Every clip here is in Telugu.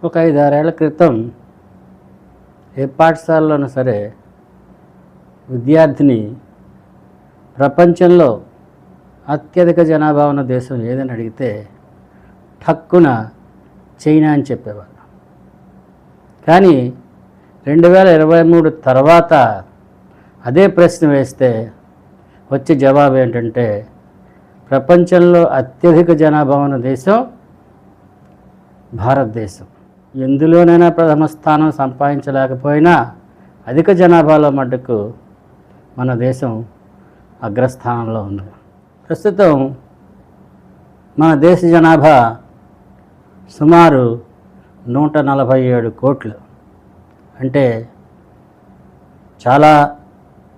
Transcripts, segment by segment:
ఒక 5-6 ఏళ్ల క్రితం ఏ పాఠశాలలోనూ సరే విద్యార్థిని ప్రపంచంలో అత్యధిక జనాభా ఉన్న దేశం ఏదని అడిగితే ఠక్కున చైనా అని చెప్పేవాళ్ళు. కానీ 2023 తర్వాత అదే ప్రశ్న వేస్తే వచ్చే జవాబు ఏంటంటే ప్రపంచంలో అత్యధిక జనాభా ఉన్న దేశం భారతదేశం. ఎందులోనైనా ప్రథమ స్థానం సంపాదించలేకపోయినా అధిక జనాభాలో మటుకు మన దేశం అగ్రస్థానంలో ఉంది. ప్రస్తుతం మన దేశ జనాభా సుమారు 147 కోట్లు, అంటే చాలా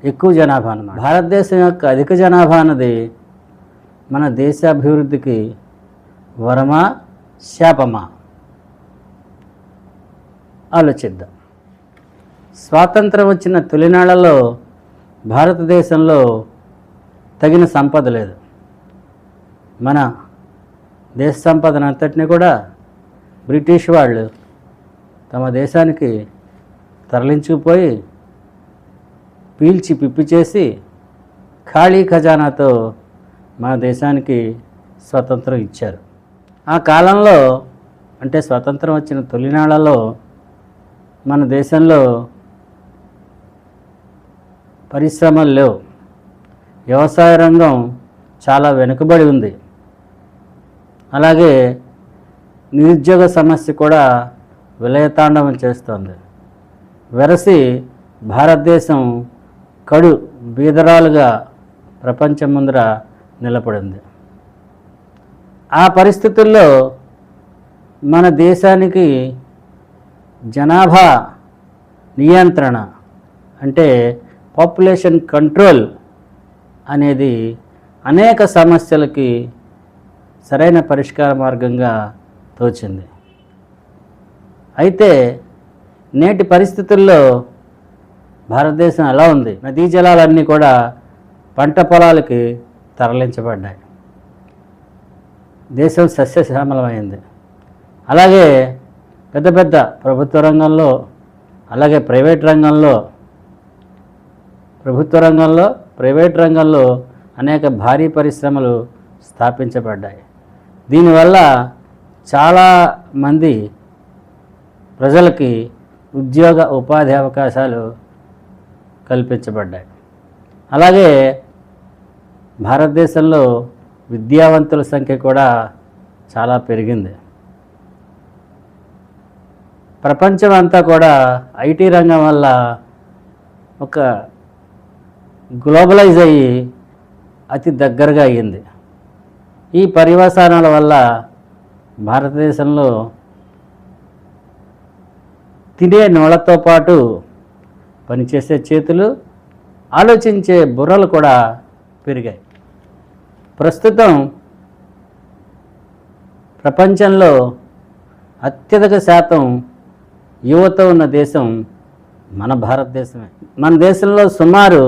ఎక్కువ జనాభా అన్నమాట. భారతదేశం యొక్క అధిక జనాభా అన్నది మన దేశ అభివృద్ధికి వరమా శాపమా ఆలోచిద్దాం. స్వాతంత్రం వచ్చిన తొలినాళ్లలో భారతదేశంలో తగిన సంపద లేదు. మన దేశ సంపదను అంతటినీ కూడా బ్రిటిష్ వాళ్ళు తమ దేశానికి తరలించుకుపోయి పీల్చి పిప్పి చేసి ఖాళీ ఖజానాతో మన దేశానికి స్వతంత్రం ఇచ్చారు. ఆ కాలంలో అంటే స్వతంత్రం వచ్చిన తొలినాళ్లలో మన దేశంలో పరిశ్రమలు లేవు. వ్యవసాయ రంగం చాలా వెనుకబడి ఉంది. అలాగే నిరుద్యోగ సమస్య కూడా విలయతాండవం చేస్తోంది. వెరసి భారతదేశం కడు బీదరాలుగా ప్రపంచం ముందర నిలబడింది. ఆ పరిస్థితుల్లో మన దేశానికి జనాభా నియంత్రణ అంటే పాపులేషన్ కంట్రోల్ అనేది అనేక సమస్యలకి సరైన పరిష్కార మార్గంగా తోచింది. అయితే నేటి పరిస్థితుల్లో భారతదేశం ఎలా ఉంది? నదీ జలాలన్నీ కూడా పంట పొలాలకి తరలించబడ్డాయి. దేశం సస్యశ్యామలమైంది. అలాగే పెద్ద పెద్ద ప్రభుత్వ రంగంలో, అలాగే ప్రైవేట్ రంగంలో అనేక భారీ పరిశ్రమలు స్థాపించబడ్డాయి. దీనివల్ల చాలామంది ప్రజలకి ఉద్యోగ ఉపాధి అవకాశాలు కల్పించబడ్డాయి. అలాగే భారతదేశంలో విద్యావంతుల సంఖ్య కూడా చాలా పెరిగింది. ప్రపంచం అంతా కూడా ఐటీ రంగం వల్ల ఒక గ్లోబలైజ్ అయ్యి అతి దగ్గరగా అయ్యింది. ఈ పర్యవసానాల వల్ల భారతదేశంలో తినే నోళ్లతో పాటు పనిచేసే చేతులు, ఆలోచించే బుర్రలు కూడా పెరిగాయి. ప్రస్తుతం ప్రపంచంలో అత్యధిక శాతం యువత ఉన్న దేశం మన భారతదేశమే. మన దేశంలో సుమారు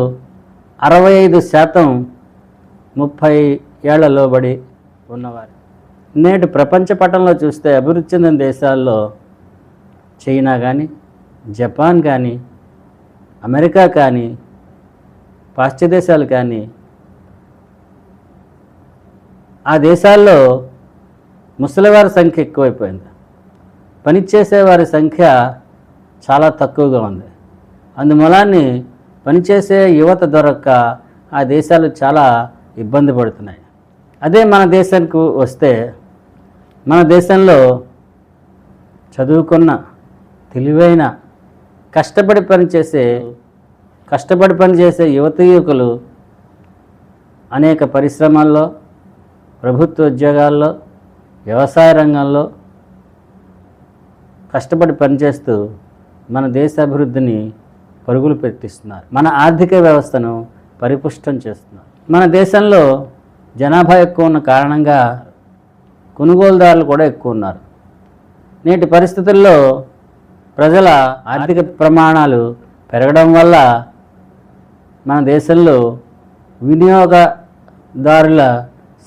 65% 30 ఏళ్ల లోబడి ఉన్నవారు. నేటి ప్రపంచ పటంలో చూస్తే అభివృద్ధి చెందిన దేశాల్లో చైనా కానీ, జపాన్ కానీ, అమెరికా కానీ, పాశ్చాత్య దేశాలు కానీ, ఆ దేశాల్లో ముసలివారి సంఖ్య ఎక్కువైపోయింది. పనిచేసేవారి సంఖ్య చాలా తక్కువగా ఉంది. అందుమూలాన్ని పనిచేసే యువత దొరక్క ఆ దేశాలు చాలా ఇబ్బంది పడుతున్నాయి. అదే మన దేశానికి వస్తే మన దేశంలో చదువుకున్న, తెలివైన, కష్టపడి పనిచేసే యువకులు అనేక పరిశ్రమల్లో, ప్రభుత్వ ఉద్యోగాల్లో, వ్యవసాయ రంగంలో కష్టపడి పనిచేస్తూ మన దేశ అభివృద్ధిని పరుగులు పెట్టిస్తున్నారు. మన ఆర్థిక వ్యవస్థను పరిపుష్టం చేస్తున్నారు. మన దేశంలో జనాభా ఎక్కువ ఉన్న కారణంగా కొనుగోలుదారులు కూడా ఎక్కువ ఉన్నారు. నేటి పరిస్థితుల్లో ప్రజల ఆర్థిక ప్రమాణాలు పెరగడం వల్ల మన దేశంలో వినియోగదారుల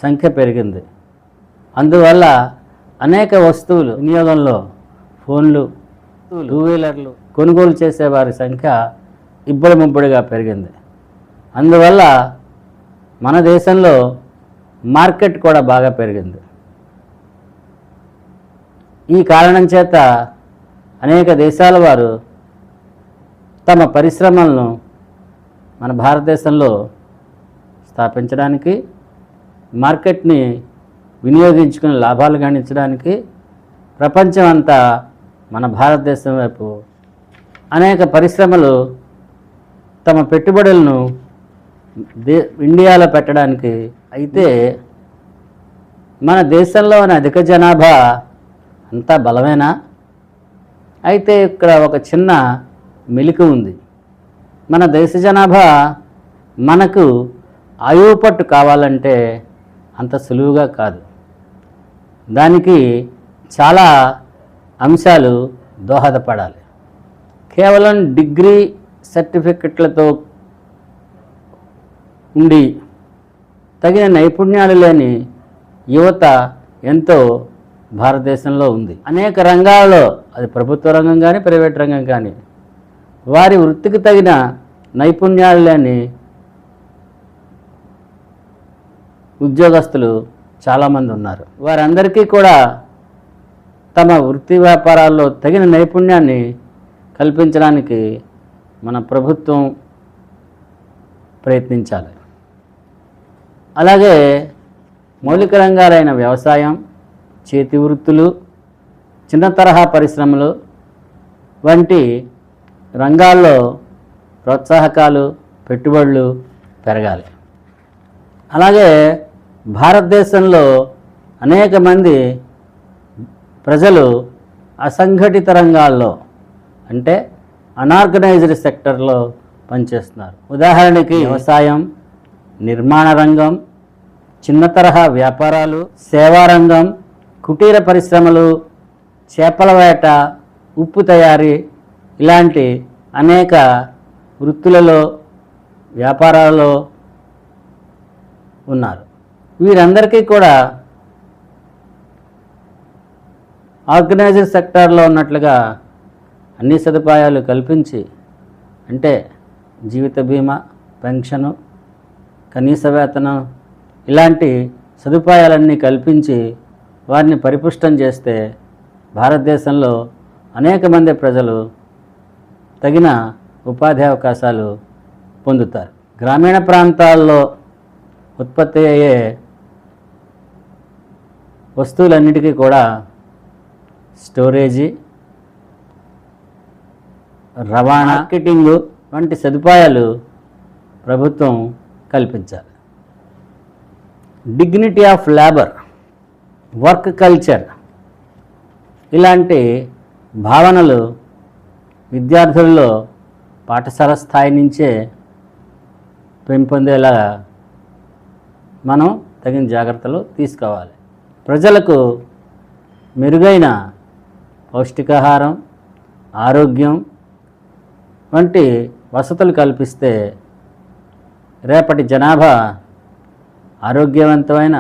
సంఖ్య పెరిగింది. అందువల్ల అనేక వస్తువులు వినియోగంలో ఫోన్లు, టూ వీలర్లు కొనుగోలు చేసేవారి సంఖ్య ఇబ్బడి ముబ్బడిగా పెరిగింది. అందువల్ల మన దేశంలో మార్కెట్ కూడా బాగా పెరిగింది. ఈ కారణం చేత అనేక దేశాల వారు తమ పరిశ్రమలను మన భారతదేశంలో స్థాపించడానికి, మార్కెట్ని వినియోగించుకుని లాభాలు గణించడానికి ప్రపంచం అంతా మన భారతదేశం వైపు అనేక పరిశ్రమలు తమ పెట్టుబడులను ఇండియాలో పెట్టడానికి. అయితే మన దేశంలోని అధిక జనాభా అంతా బలమేనా? అయితే ఇక్కడ ఒక చిన్న మెలిక ఉంది. మన దేశ జనాభా మనకు ఆయువు పట్టు కావాలంటే అంత సులువుగా కాదు. దానికి చాలా అంశాలు దోహదపడాలి. కేవలం డిగ్రీ సర్టిఫికెట్లతో ఉండి తగిన నైపుణ్యాలు లేని యువత ఎంతో భారతదేశంలో ఉంది. అనేక రంగాల్లో, అది ప్రభుత్వ రంగం కానీ ప్రైవేట్ రంగం కానీ, వారి వృత్తికి తగిన నైపుణ్యాలు లేని ఉద్యోగస్తులు చాలామంది ఉన్నారు. వారందరికీ కూడా తమ వృత్తి వ్యాపారాల్లో తగిన నైపుణ్యాన్ని కల్పించడానికి మన ప్రభుత్వం ప్రయత్నించాలి. అలాగే మౌలిక రంగాలైన వ్యవసాయం, చేతి వృత్తులు, చిన్న తరహా పరిశ్రమలు వంటి రంగాల్లో ప్రోత్సాహకాలు, పెట్టుబడులు పెరగాలి. అలాగే భారతదేశంలో అనేక మంది ప్రజలు అసంఘటిత రంగాల్లో, అంటే అనార్గనైజ్డ్ సెక్టర్లో పనిచేస్తున్నారు. ఉదాహరణకి వ్యవసాయం, నిర్మాణ రంగం, చిన్న తరహా వ్యాపారాలు, సేవా రంగం, కుటీర పరిశ్రమలు, చేపల వేట, ఉప్పు తయారీ, ఇలాంటి అనేక వృత్తులలో, వ్యాపారాలలో ఉన్నారు. వీరందరికీ కూడా ఆర్గనైజ్డ్ సెక్టార్లో ఉన్నట్లుగా అన్ని సదుపాయాలు కల్పించి, అంటే జీవిత బీమా, పెన్షను, కనీస వేతనం, ఇలాంటి సదుపాయాలన్నీ కల్పించి వారిని పరిపుష్టం చేస్తే భారతదేశంలో అనేక మంది ప్రజలు తగిన ఉపాధి అవకాశాలు పొందుతారు. గ్రామీణ ప్రాంతాల్లో ఉత్పత్తి అయ్యే వస్తువులన్నిటికీ కూడా స్టోరేజీ, రవాణా, మార్కెటింగ్ వంటి సదుపాయాలు ప్రభుత్వం కల్పించాలి. Dignity of labour, work culture, ఇలాంటి భావనలు విద్యార్థుల్లో పాఠశాల స్థాయి నుంచే పెంపొందేలా మనం తగిన జాగ్రత్తలు తీసుకోవాలి. ప్రజలకు మెరుగైన పౌష్టికాహారం, ఆరోగ్యం వంటి వసతులు కల్పిస్తే రేపటి జనాభా ఆరోగ్యవంతమైన,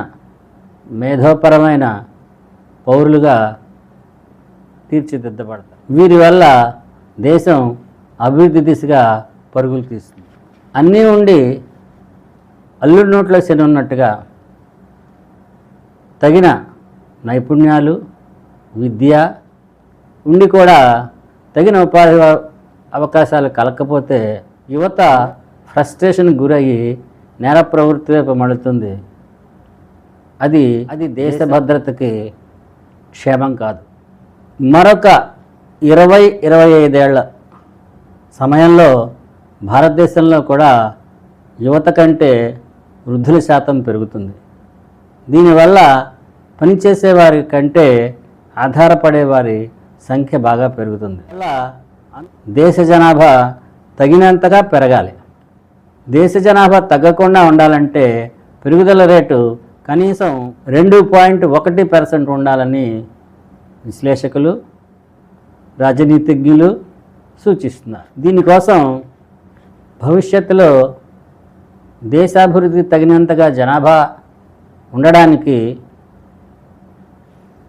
మేధోపరమైన పౌరులుగా తీర్చిదిద్దబడతారు. వీరి వల్ల దేశం అభివృద్ధి దిశగా పరుగులు తీస్తుంది. అన్నీ ఉండి అల్లుడి నోట్లో శని ఉన్నట్టుగా తగిన నైపుణ్యాలు, విద్య ఉండి కూడా తగిన ఉపాధి అవకాశాలు కలగకపోతే యువత ఫ్రస్ట్రేషన్ గురయ్యి నేర ప్రవృత్తి వైపు మడుతుంది. అది దేశ భద్రతకి క్షేమం కాదు. మరొక 20-25 ఏళ్ల సమయంలో భారతదేశంలో కూడా యువత కంటే వృద్ధుల శాతం పెరుగుతుంది. దీనివల్ల పనిచేసేవారి కంటే ఆధారపడేవారి సంఖ్య బాగా పెరుగుతుంది. అలా దేశ జనాభా తగినంతగా పెరగాలి. దేశ జనాభా తగ్గకుండా ఉండాలంటే పెరుగుదల రేటు కనీసం 2.1% ఉండాలని విశ్లేషకులు, రాజనీతిజ్ఞులు సూచిస్తున్నారు. దీనికోసం భవిష్యత్తులో దేశాభివృద్ధి తగినంతగా జనాభా ఉండడానికి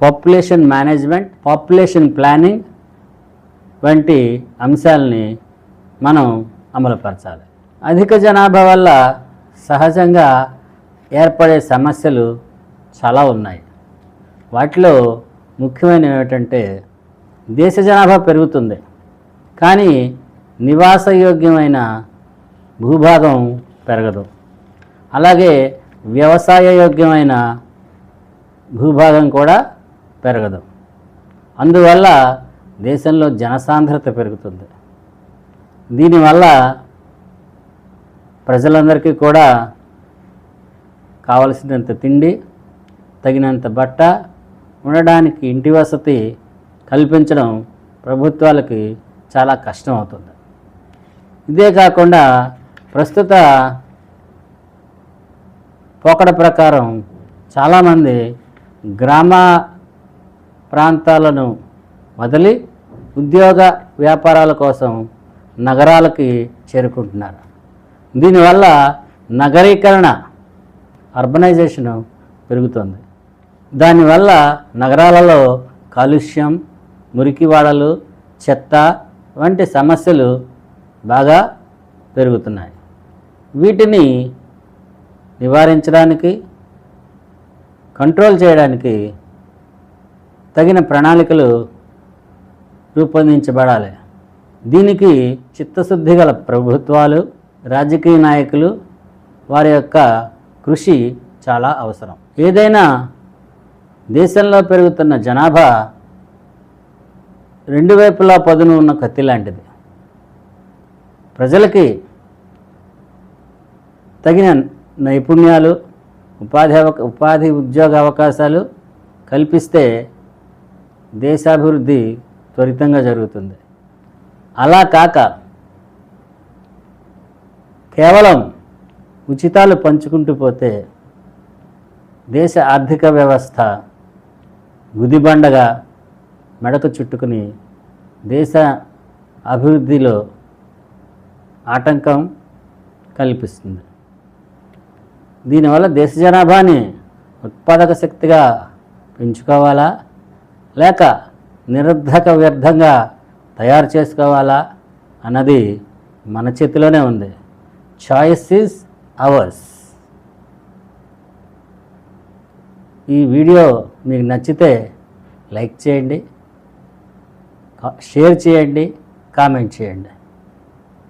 పాపులేషన్ మేనేజ్మెంట్, పాపులేషన్ ప్లానింగ్ వంటి అంశాలని మనం అమలుపరచాలి. అధిక జనాభా వల్ల సహజంగా ఏర్పడే సమస్యలు చాలా ఉన్నాయి. వాటిలో ముఖ్యమైనవి ఏమిటంటే, దేశ జనాభా పెరుగుతుంది కానీ నివాసయోగ్యమైన భూభాగం పెరగదు. అలాగే వ్యవసాయయోగ్యమైన భూభాగం కూడా పెరగదు. అందువల్ల దేశంలో జనసాంద్రత పెరుగుతుంది. దీనివల్ల ప్రజలందరికీ కూడా కావలసినంత తిండి, తగినంత బట్ట, ఉండడానికి ఇంటి వసతి కల్పించడం ప్రభుత్వాలకి చాలా కష్టం అవుతుంది. ఇదే కాకుండా ప్రస్తుత పోకడ ప్రకారం చాలామంది గ్రామ ప్రాంతాలను వదిలి ఉద్యోగ వ్యాపారాల కోసం నగరాలకి చేరుకుంటున్నారు. దీనివల్ల నగరీకరణ, అర్బనైజేషన్ పెరుగుతుంది. దానివల్ల నగరాలలో కాలుష్యం, మురికివాడలు, చెత్త వంటి సమస్యలు బాగా పెరుగుతున్నాయి. వీటిని నివారించడానికి, కంట్రోల్ చేయడానికి తగిన ప్రణాళికలు రూపొందించబడాలి. దీనికి చిత్తశుద్ధి గల ప్రభుత్వాలు, రాజకీయ నాయకులు వారి యొక్క కృషి చాలా అవసరం. ఏదైనా దేశంలో పెరుగుతున్న జనాభా రెండు వైపులా పదును ఉన్న కత్తి లాంటిది. ప్రజలకి తగిన నైపుణ్యాలు, ఉపాధి ఉద్యోగ అవకాశాలు కల్పిస్తే దేశాభివృద్ధి త్వరితంగా జరుగుతుంది. అలా కాక కేవలం ఉచితాలు పంచుకుంటూ పోతే దేశ ఆర్థిక వ్యవస్థ గుదిబండగా మెడకు చుట్టుకుని దేశ అభివృద్ధిలో ఆటంకం కల్పిస్తుంది. దీనివల్ల దేశ జనాభాని ఉత్పాదక శక్తిగా పెంచుకోవాలా, లేక నిరర్ధక వ్యర్థంగా తయారు చేసుకోవాలా అన్నది మన చేతిలోనే ఉంది. Choice is ours. ఈ వీడియో మీకు నచ్చితే లైక్ చేయండి, షేర్ చేయండి, కామెంట్ చేయండి.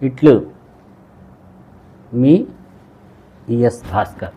ఇట్లు మీ ఈఎస్ భాస్కర్.